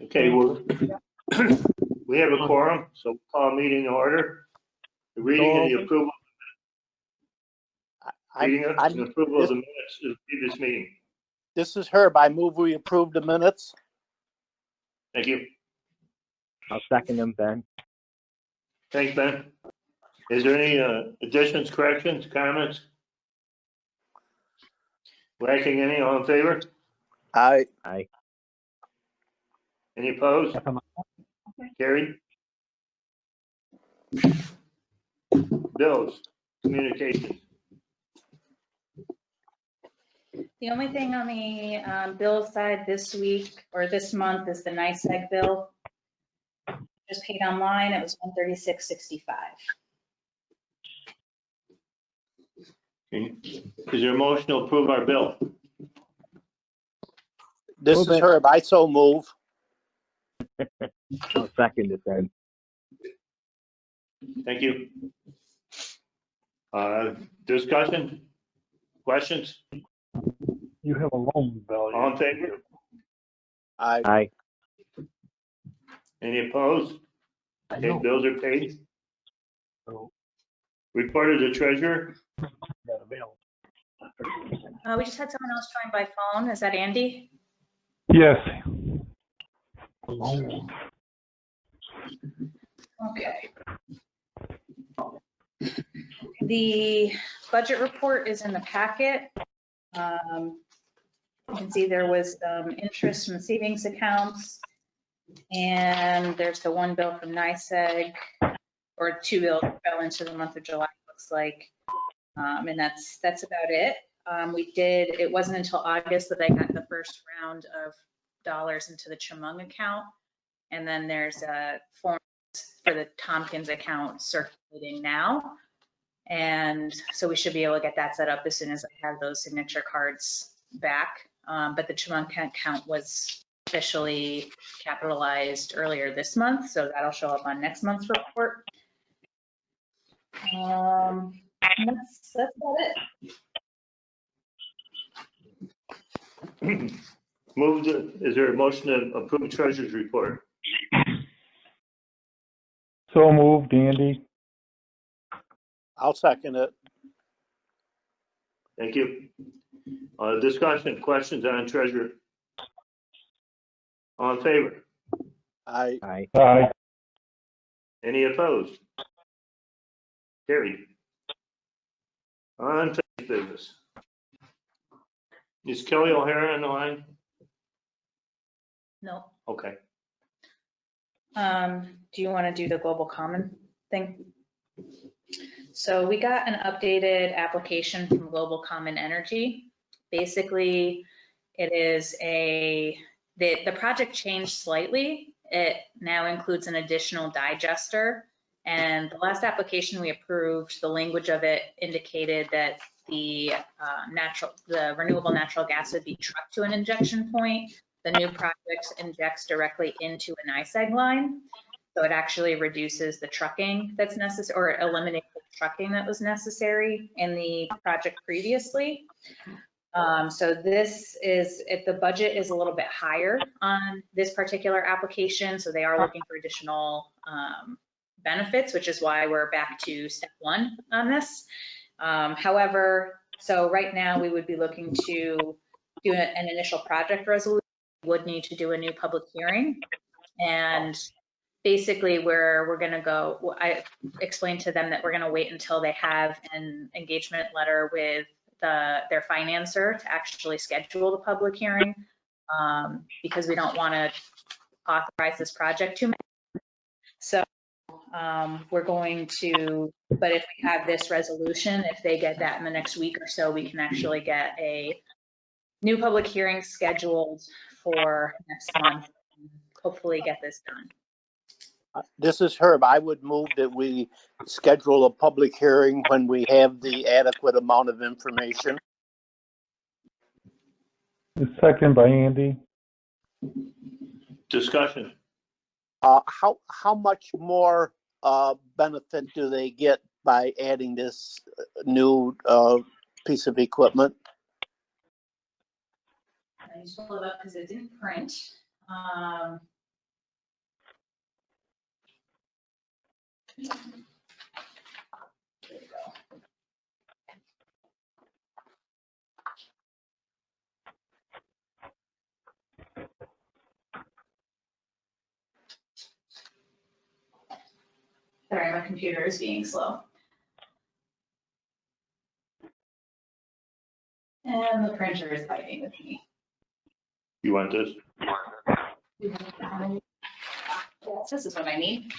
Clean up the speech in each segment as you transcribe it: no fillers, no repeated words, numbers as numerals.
Okay, we have a quorum, so we'll call meeting to order. The reading and the approval, reading and approval of the minutes of the previous meeting. This is Herb. I move we approve the minutes. Thank you. I'll second them, Ben. Thanks, Ben. Is there any additions, corrections, comments? Lacking any, all in favor? Aye. Aye. Any opposed? Carried. Bills, communications. The only thing on the bill side this week or this month is the NYSEG bill. Just paid online, it was $136.65. Okay. Is there a motion to approve our bill? This Move is it. Herb. I so move. I'll second it, Ben. Thank you. Discussion? Questions? You have a loan value. All in favor? Aye. Aye. Any opposed? I Okay, know. bills are paid. So, Report of the treasurer. that available. We just had someone else join by phone. Is that Andy? Yes. A loan. Okay. The budget report is in the packet. You can see there was interest in savings accounts, and there's the one bill from NYSEG, or two bills that fell into the month of July, looks like. And that's about it. It wasn't until August that I got the first round of dollars into the Chemung account. And then there's a form for the Tompkins account circulating now. And so we should be able to get that set up as soon as I have those signature cards back. But the Chemung account was officially capitalized earlier this month, so that'll show up on next month's report. And that's about it. Is there a motion to approve treasurer's report? So moved, Andy. I'll second it. Thank you. Discussion, questions on treasurer? All in favor? Aye. Aye. Aye. Any opposed? Carried. On to business. Is Kelly O'Hara on the line? No. Okay. Do you want to do the global common thing? So we got an updated application from Global Common Energy. Basically, it is the project changed slightly. It now includes an additional digester. And the last application we approved, the language of it indicated that the renewable natural gas would be trucked to an injection point. The new project injects directly into an NYSEG line. So it actually reduces the trucking that's necessary, or eliminates the trucking that was necessary in the project previously. So the budget is a little bit higher on this particular application. So they are looking for additional benefits, which is why we're back to step one on this. However, so right now we would be looking to do an initial project resolution. We would need to do a new public hearing. And basically where we're gonna go, I explained to them that we're gonna wait until they have an engagement letter with their financer to actually schedule the public hearing, because we don't wanna authorize this project too much. So we're going to, but if we have this resolution, if they get that in the next week or so, we can actually get a new public hearing scheduled for next month and hopefully get this done. This is Herb. I would move that we schedule a public hearing when we have the adequate amount of information. The second by Andy. Discussion. How much more benefit do they get by adding this new piece of equipment? I just pulled it up because it didn't print. There you go. Sorry, my computer is being slow. And the printer is fighting with me. You want this? Yes, this is what I need.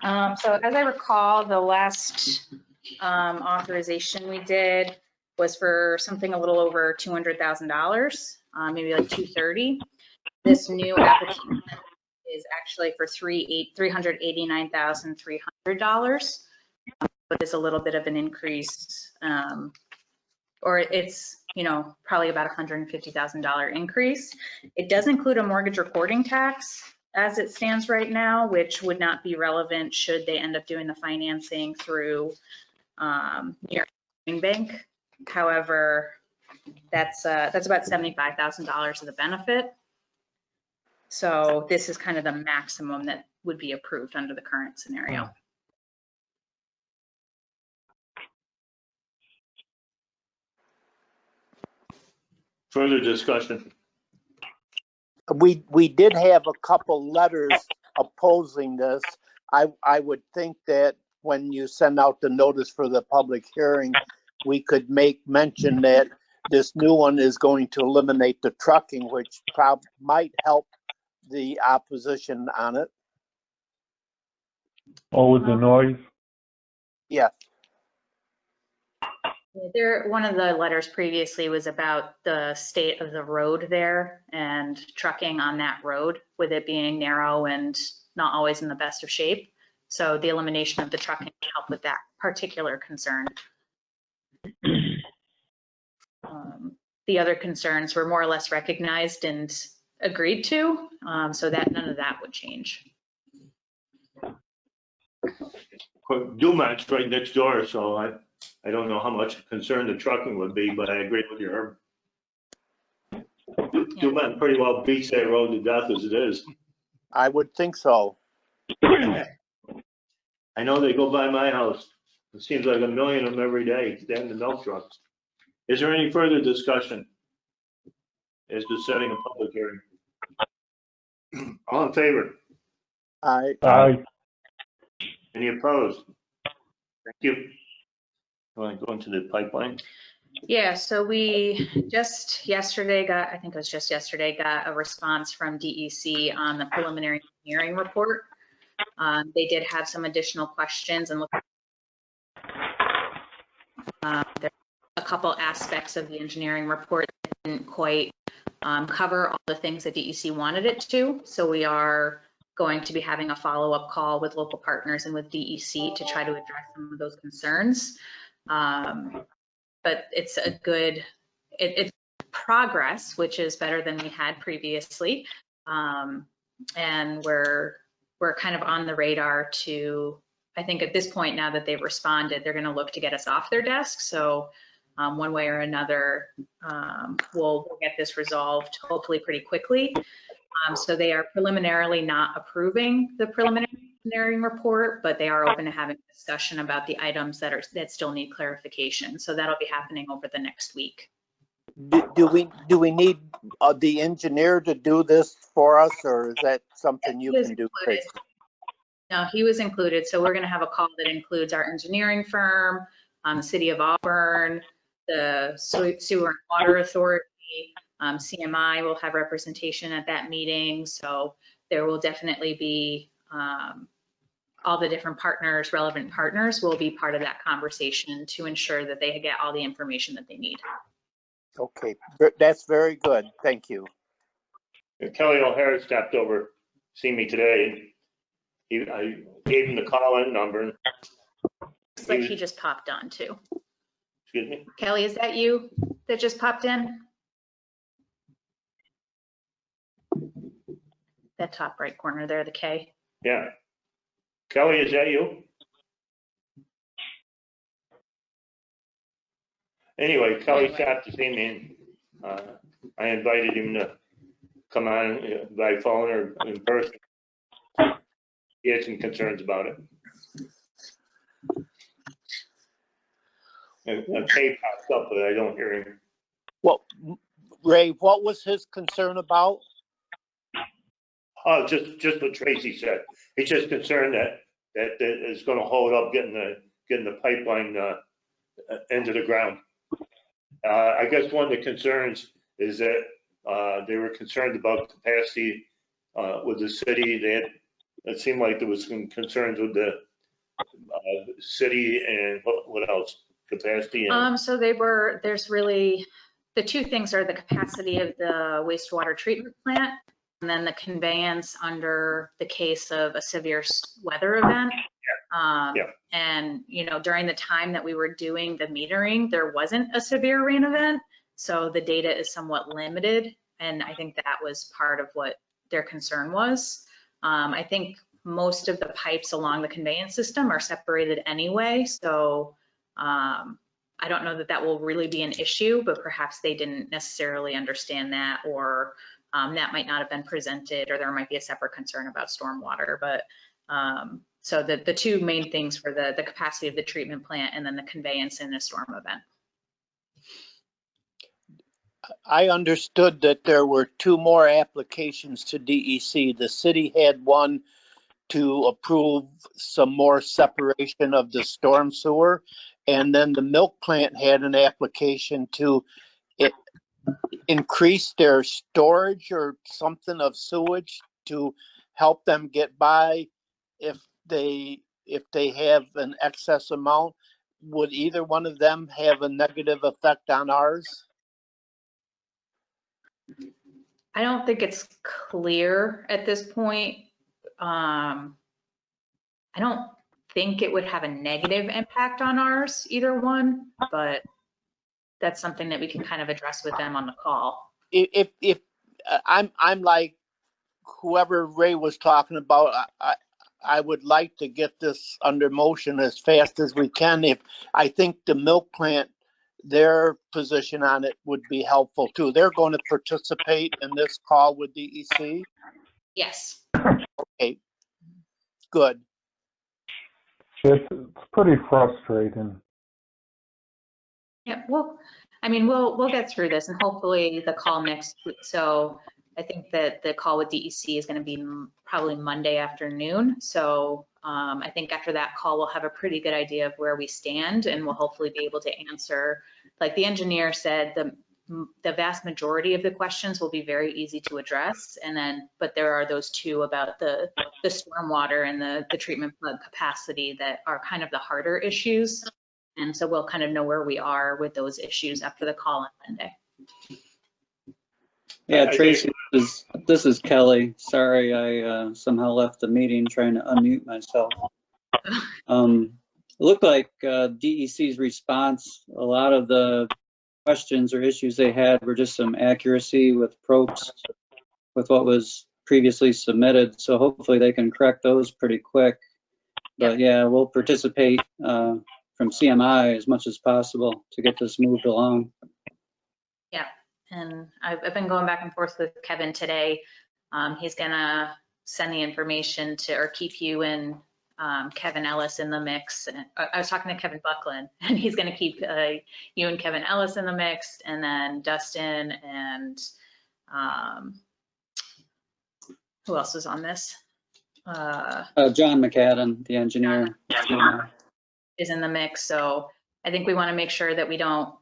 So as I recall, the last authorization we did was for something a little over $200,000, maybe like 230. This new application is actually for $389,300, but it's a little bit of an increase, or it's, you know, probably about $150,000 increase. It does include a mortgage recording tax as it stands right now, which would not be relevant should they end up doing the financing through New York Bank. However, that's about $75,000 of the benefit. So this is kind of the maximum that would be approved under the current scenario. Further discussion? We did have a couple letters opposing this. I would think that when you send out the notice for the public hearing, we could make mention that this new one is going to eliminate the trucking, which might help the opposition on it. Oh, with the noise? Yeah, One of the letters previously was about the state of the road there and trucking on that road, with it being narrow and not always in the best of shape. So the elimination of the trucking would help with that particular concern. The other concerns were more or less recognized and agreed to, so that none of that would change. Dumont's right next door, so I don't know how much concern the trucking would be, but I agree with you, Herb. Dumont pretty well beats that road to death as it is. I would think so. I know they go by my house. It seems like a million of them every day, standing the milk trucks. Is there any further discussion as to setting a public hearing? All in favor? Aye. Any opposed? Thank you. You want to go into the pipeline? Yeah, so we just yesterday got, I think it was just yesterday, got a response from DEC on the preliminary engineering report. They did have some additional questions and there are a couple aspects of the engineering report that didn't quite cover all the things that DEC wanted it to. So we are going to be having a follow-up call with local partners and with DEC to try to address some of those concerns. But it's a good, it's progress, which is better than we had previously. And we're kind of on the radar to, I think at this point, now that they've responded, they're going to look to get us off their desk. So one way or another, we'll get this resolved hopefully pretty quickly. So they are preliminarily not approving the preliminary engineering report, but they are open to having a discussion about the items that still need clarification. So that'll be happening over the next week. Do we need the engineer to do this for us, or is that something you can do, Chris? No, he was included. So we're going to have a call that includes our engineering firm, the City of Auburn, the Sewer and Water Authority, CMI will have representation at that meeting. So there will definitely be all the different partners, relevant partners will be part of that conversation to ensure that they get all the information that they need. Okay, that's very good. Thank you. Kelly O'Hara stepped over, see me today. I gave him the call-in number. Looks like he just popped on too. Excuse me? Kelly, is that you that just popped in? That top right corner there, the K. Yeah. Kelly, is that you? Anyway, Kelly stopped to see me and I invited him to come on by phone or in person. He had some concerns about it. And Kay pops up, but I don't hear him. Well, Ray, what was his concern about? Oh, just what Tracy said. He's just concerned that it's gonna hold up getting the pipeline into the ground. I guess one of the concerns is that they were concerned about capacity with the city. It seemed like there was some concerns with the city and what else? Capacity and So there's really, the two things are the capacity of the wastewater treatment plant and then the conveyance under the case of a severe weather event. Yeah. And, during the time that we were doing the metering, there wasn't a severe rain event. So the data is somewhat limited. And I think that was part of what their concern was. I think most of the pipes along the conveyance system are separated anyway. So I don't know that will really be an issue, but perhaps they didn't necessarily understand that, or that might not have been presented, or there might be a separate concern about stormwater. But so the two main things were the capacity of the treatment plant and then the conveyance in a storm event. I understood that there were two more applications to DEC. The city had one to approve some more separation of the storm sewer. And then the milk plant had an application to increase their storage or something of sewage to help them get by if they have an excess amount. Would either one of them have a negative effect on ours? I don't think it's clear at this point. I don't think it would have a negative impact on ours, either one, but that's something that we can kind of address with them on the call. If I'm like whoever Ray was talking about, I would like to get this under motion as fast as we can. If I think the milk plant, their position on it would be helpful too. They're going to participate in this call with DEC. Yes. Okay, good. It's pretty frustrating. Yeah, well, I mean, we'll get through this and hopefully the call next week. So I think that the call with DEC is going to be probably Monday afternoon. So I think after that call, we'll have a pretty good idea of where we stand, and we'll hopefully be able to answer, like the engineer said, the vast majority of the questions will be very easy to address. And then, but there are those two about the stormwater and the treatment plant capacity that are kind of the harder issues. And so we'll kind of know where we are with those issues after the call on Monday. Yeah, Tracy, this is Kelly. Sorry, I somehow left the meeting trying to unmute myself. It looked like DEC's response, a lot of the questions or issues they had were just some accuracy with probes with what was previously submitted. So hopefully they can correct those pretty quick. But yeah, we'll participate from CMI as much as possible to get this moved along. Yeah, and I've been going back and forth with Kevin today. He's gonna send the information to, or keep you and Kevin Ellis in the mix. I was talking to Kevin Buckland, and he's gonna keep you and Kevin Ellis in the mix, and then Dustin and who else is on this? John McAdam, the engineer, is in the mix. So I think we want to make sure that we don't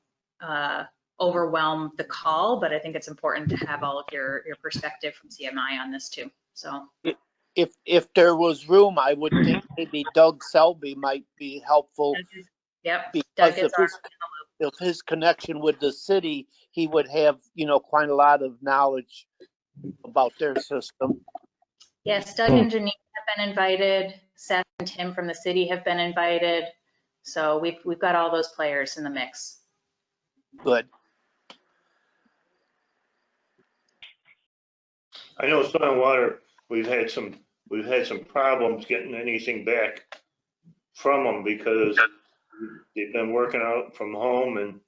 overwhelm the call, but I think it's important to have all of your perspective from CMI on this too. So if there was room, I would think maybe Doug Selby might be helpful. Yep. Because if his connection with the city, he would have, quite a lot of knowledge about their system. Yes, Doug and Janine have been invited. Seth and Tim from the city have been invited. So we've got all those players in the mix. Good. I know stormwater, we've had some problems getting anything back from them because they've been working out from home, and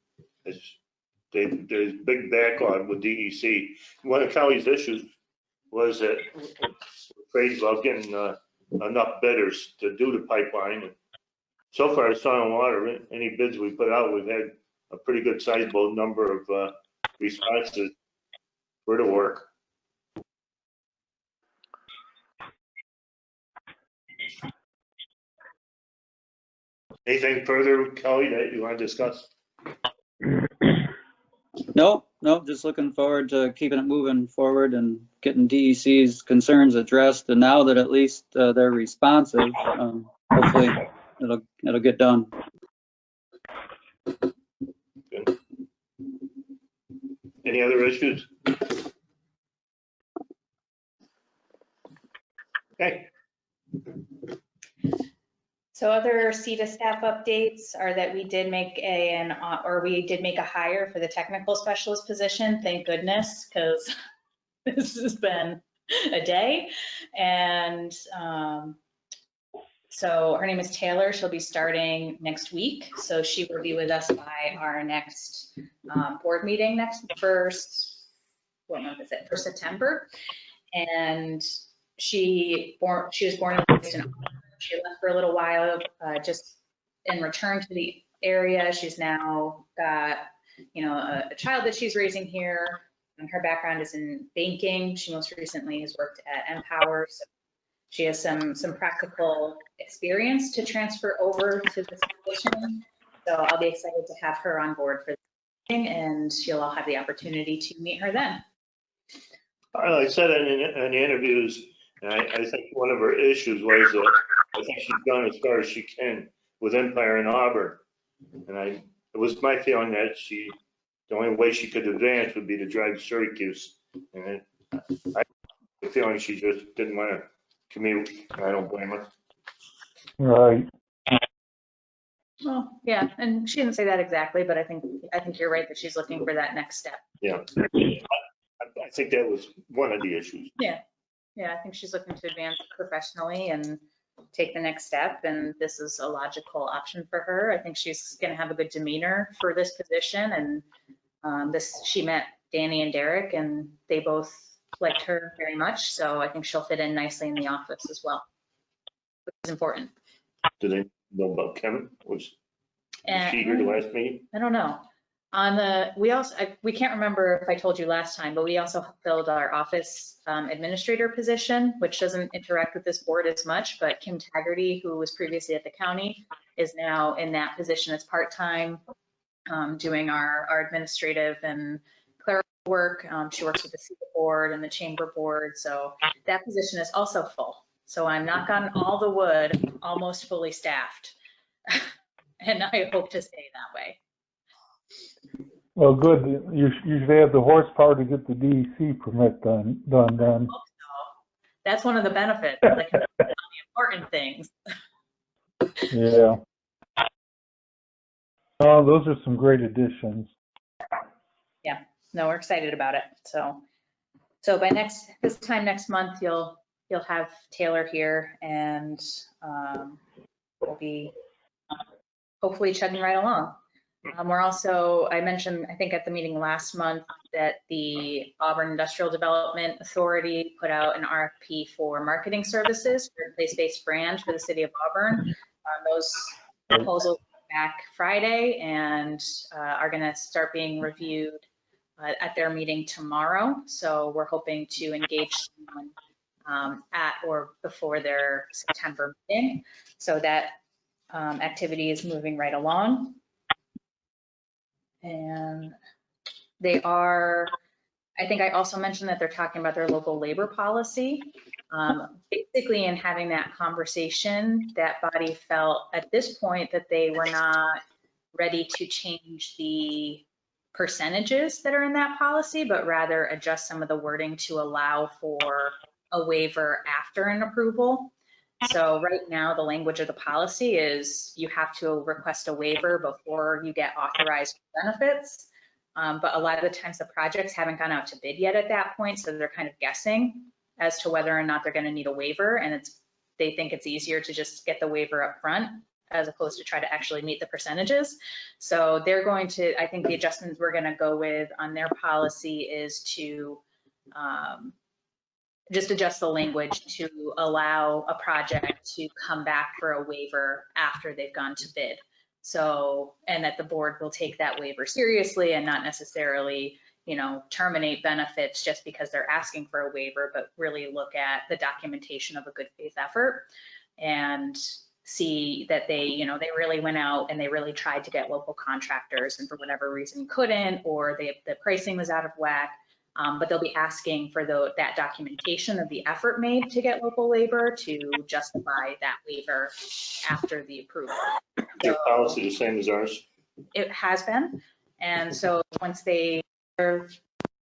there's big backlog with DEC. One of Kelly's issues was that afraid about getting enough bidders to do the pipeline. So far, Soil and Water, any bids we put out, we've had a pretty good sizable number of responses for the work. Anything further, Kelly, that you want to discuss? No, just looking forward to keeping it moving forward and getting DEC's concerns addressed. And now that at least they're responsive, hopefully it'll get done. Good. Any other issues? Okay. So other CCIDA staff updates are that we did make a hire for the technical specialist position. Thank goodness, because this has been a day. And so her name is Taylor. She'll be starting next week. So she will be with us by our next board meeting what month is it? For September. And she was born and raised in Auburn. She left for a little while, just in return to the area. She's now got, a child that she's raising here, and her background is in banking. She most recently has worked at Empower, so she has some practical experience to transfer over to this position. So I'll be excited to have her on board for the meeting, and you'll all have the opportunity to meet her then. I said in the interviews, and I think one of her issues was that I think she's done as far as she can with Empire and Auburn. And it was my feeling that the only way she could advance would be to drive to Syracuse. And I had the feeling she just didn't want to commute. I don't blame her. Right. Well, yeah, and she didn't say that exactly, but I think you're right that she's looking for that next step. Yeah. I think that was one of the issues. Yeah, I think she's looking to advance professionally and take the next step, and this is a logical option for her. I think she's going to have a good demeanor for this position, and she met Danny and Derek, and they both liked her very much, so I think she'll fit in nicely in the office as well, which is important. Do they know about Kevin? Was she here the last meeting? I don't know. We can't remember if I told you last time, but we also filled our office administrator position, which doesn't interact with this board as much, but Kim Taggarty, who was previously at the county, is now in that position as part-time, doing our administrative and clerical work. She works with the CCIDA board and the chamber board, so that position is also full. So I'm knock on all the wood, almost fully staffed. And I hope to stay that way. Well, good. You should have the horsepower to get the DEC permit done. That's one of the benefits, like the important things. Yeah. Oh, those are some great additions. Yeah, no, we're excited about it. So by this time next month, you'll have Taylor here, and we'll be hopefully chugging right along. We're also, I mentioned, I think at the meeting last month, that the Auburn Industrial Development Authority put out an RFP for marketing services for a place-based brand for the city of Auburn. Those proposals came back Friday and are going to start being reviewed at their meeting tomorrow. So we're hoping to engage someone at or before their September meeting. So that activity is moving right along. And they are, I think I also mentioned that they're talking about their local labor policy. Basically, in having that conversation, that body felt at this point that they were not ready to change the percentages that are in that policy, but rather adjust some of the wording to allow for a waiver after an approval. So right now, the language of the policy is you have to request a waiver before you get authorized benefits. But a lot of the times the projects haven't gone out to bid yet at that point, so they're kind of guessing as to whether or not they're going to need a waiver, and they think it's easier to just get the waiver up front as opposed to try to actually meet the percentages. So they're going to, I think the adjustments we're going to go with on their policy is to just adjust the language to allow a project to come back for a waiver after they've gone to bid. So, and that the board will take that waiver seriously and not necessarily, you know, terminate benefits just because they're asking for a waiver, but really look at the documentation of a good faith effort and see that they, you know, they really went out and they really tried to get local contractors and for whatever reason couldn't, or the pricing was out of whack. But they'll be asking for that documentation of the effort made to get local labor to justify that waiver after the approval. Their policy the same as ours? It has been. And so once they're going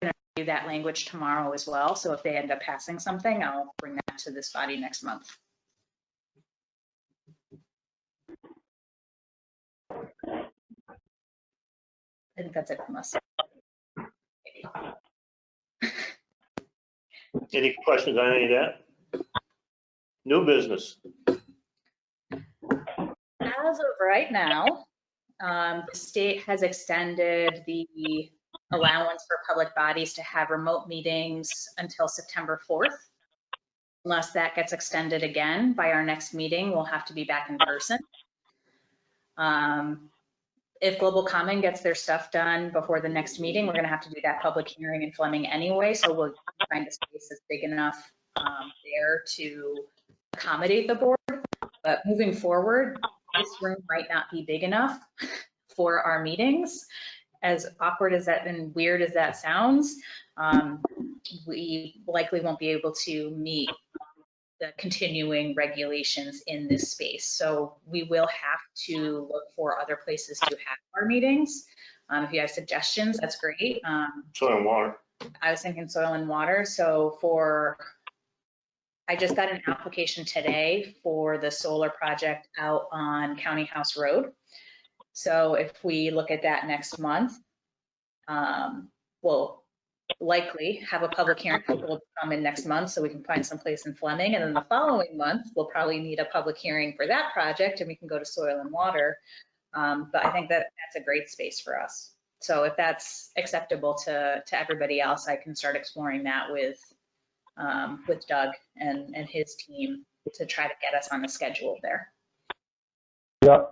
to review that language tomorrow as well. So if they end up passing something, I'll bring that to this body next month. I think that's it from us. Any questions on any of that? New business. As of right now, the state has extended the allowance for public bodies to have remote meetings until September 4th. Unless that gets extended again by our next meeting, we'll have to be back in person. If Global Common gets their stuff done before the next meeting, we're going to have to do that public hearing in Fleming anyway. So we'll find a space that's big enough there to accommodate the board. But moving forward, this room might not be big enough for our meetings. As awkward as that and weird as that sounds, we likely won't be able to meet the continuing regulations in this space. So we will have to look for other places to have our meetings. If you have suggestions, that's great. Soil and water. I was thinking soil and water. So I just got an application today for the solar project out on County House Road. So if we look at that next month, we'll likely have a public hearing will come in next month so we can find some place in Fleming. And then the following month, we'll probably need a public hearing for that project and we can go to soil and water. But I think that that's a great space for us. So if that's acceptable to everybody else, I can start exploring that with Doug and his team to try to get us on the schedule there. Yeah.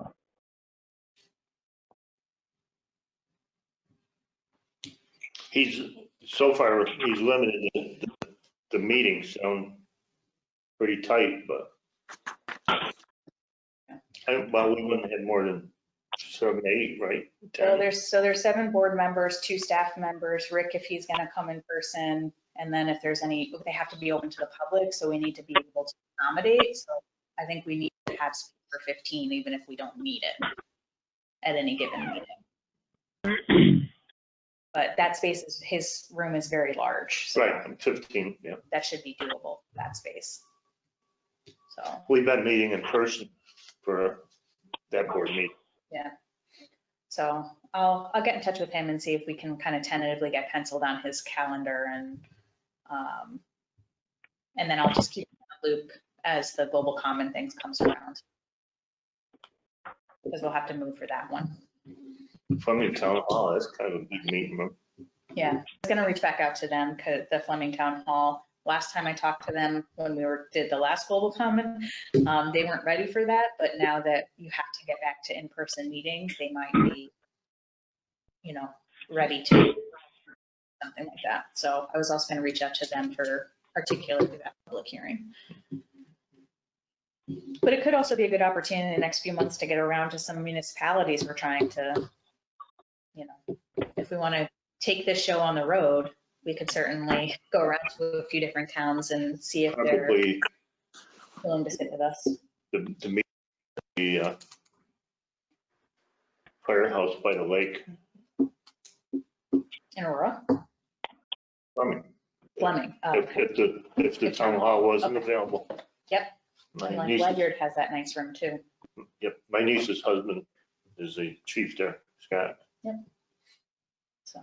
So far, he's limited the meetings sound pretty tight, but well, we wouldn't have more than 7, 8, right? 10. So there's 7 board members, 2 staff members, Rick, if he's gonna come in person, and then if there's any, they have to be open to the public, so we need to be able to accommodate. So I think we need to have space for 15, even if we don't need it at any given meeting. But that space his room is very large. So Right, 15, yeah. that should be doable, that space. So, We've been meeting in person for that board meeting. yeah. So I'll get in touch with him and see if we can kind of tentatively get penciled on his calendar and then I'll just keep in the loop as the Global Common things comes around. Because we'll have to move for that one. Fleming Town Hall, that's kind of a big meeting room. Yeah, I was gonna reach back out to them, the Fleming Town Hall. Last time I talked to them when we did the last Global Common, they weren't ready for that, but now that you have to get back to in-person meetings, they might be, ready to do something like that. So I was also gonna reach out to them for articulating that public hearing. But it could also be a good opportunity in the next few months to get around to some municipalities we're trying to, if we want to take this show on the road, we could certainly go around to a few different towns and see if they're Probably willing to sit with us. the firehouse by the lake. In Aurora? Fleming. Fleming. Oh, okay. If the town hall wasn't Okay. available. Yep. My And niece's- Ledyard has that nice room too. Yep, my niece's husband is the chief there, Scott. So,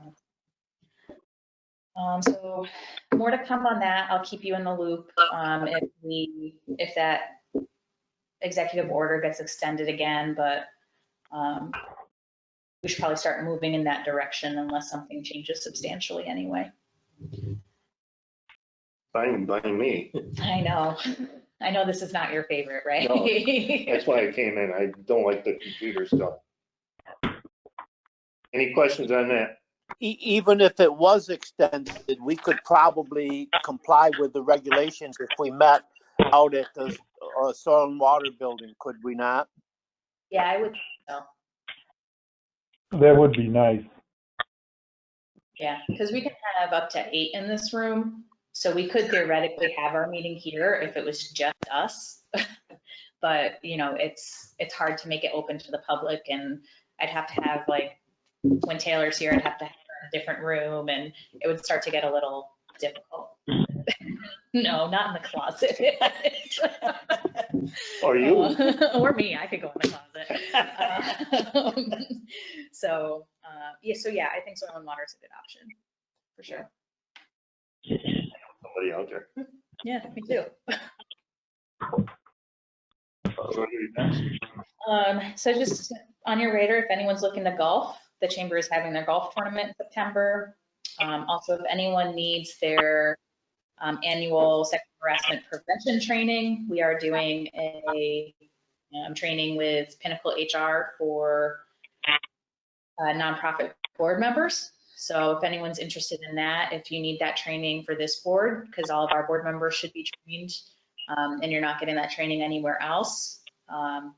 so more to come on that. I'll keep you in the loop. If executive order gets extended again, but we should probably start moving in that direction unless something changes substantially anyway. Fine by me. I know this is not your favorite, right? No, That's why I came in. I don't like the computer stuff. Any questions on that? Even if it was extended, we could probably comply with the regulations if we met out at the soil and water building, could we not? Yeah, I would, so, That would be nice. yeah, because we can have up to 8 in this room. So we could theoretically have our meeting here if it was just us. But, you know, it's hard to make it open to the public, and I'd have to have, like, when Taylor's here, I'd have to have her in a different room, and it would start to get a little difficult. No, not in the closet. Or you? Or me, I could go in the closet. So yeah, I think soil and water is a good option, for sure. Somebody out there. Yeah, me too. Jordan, So just on your radar, if anyone's looking to golf, the Chamber is having their golf tournament in September. Also, if anyone needs their annual sexual harassment prevention training, we are doing a training with Pinnacle HR for nonprofit board members. So if anyone's interested in that, if you need that training for this board, because all of our board members should be trained, and you're not getting that training anywhere else,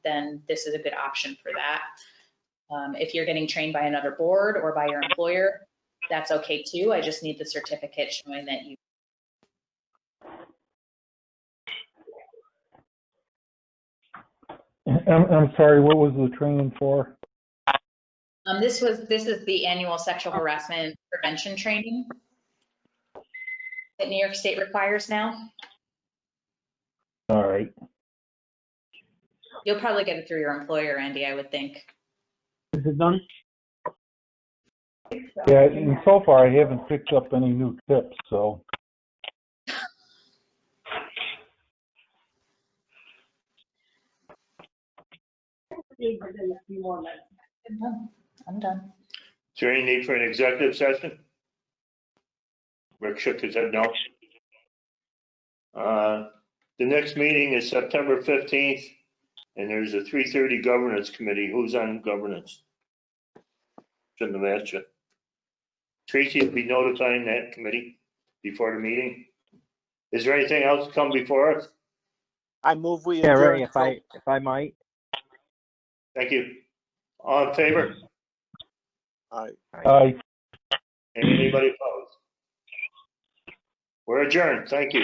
then this is a good option for that. If you're getting trained by another board or by your employer, that's okay too. I just need the certificate showing that you. I'm sorry, what was the training for? This is the annual sexual harassment prevention training that New York State requires now. All right. You'll probably get it through your employer, Andy, I would think. Is it done? Yeah, and so far I haven't picked up any new tips, so. I'm done. Is there any need for an executive session? Rick shook his head no. The next meeting is September 15th, and there's a 3:30 governance committee. Who's on governance? Shouldn't have asked you. Tracy will be notifying that committee before the meeting. Is there anything else to come before us? I move we Yeah, adjourn. Ray, if I might. Thank you. All in favor? All right. Aye. Anybody opposed? We're adjourned. Thank you.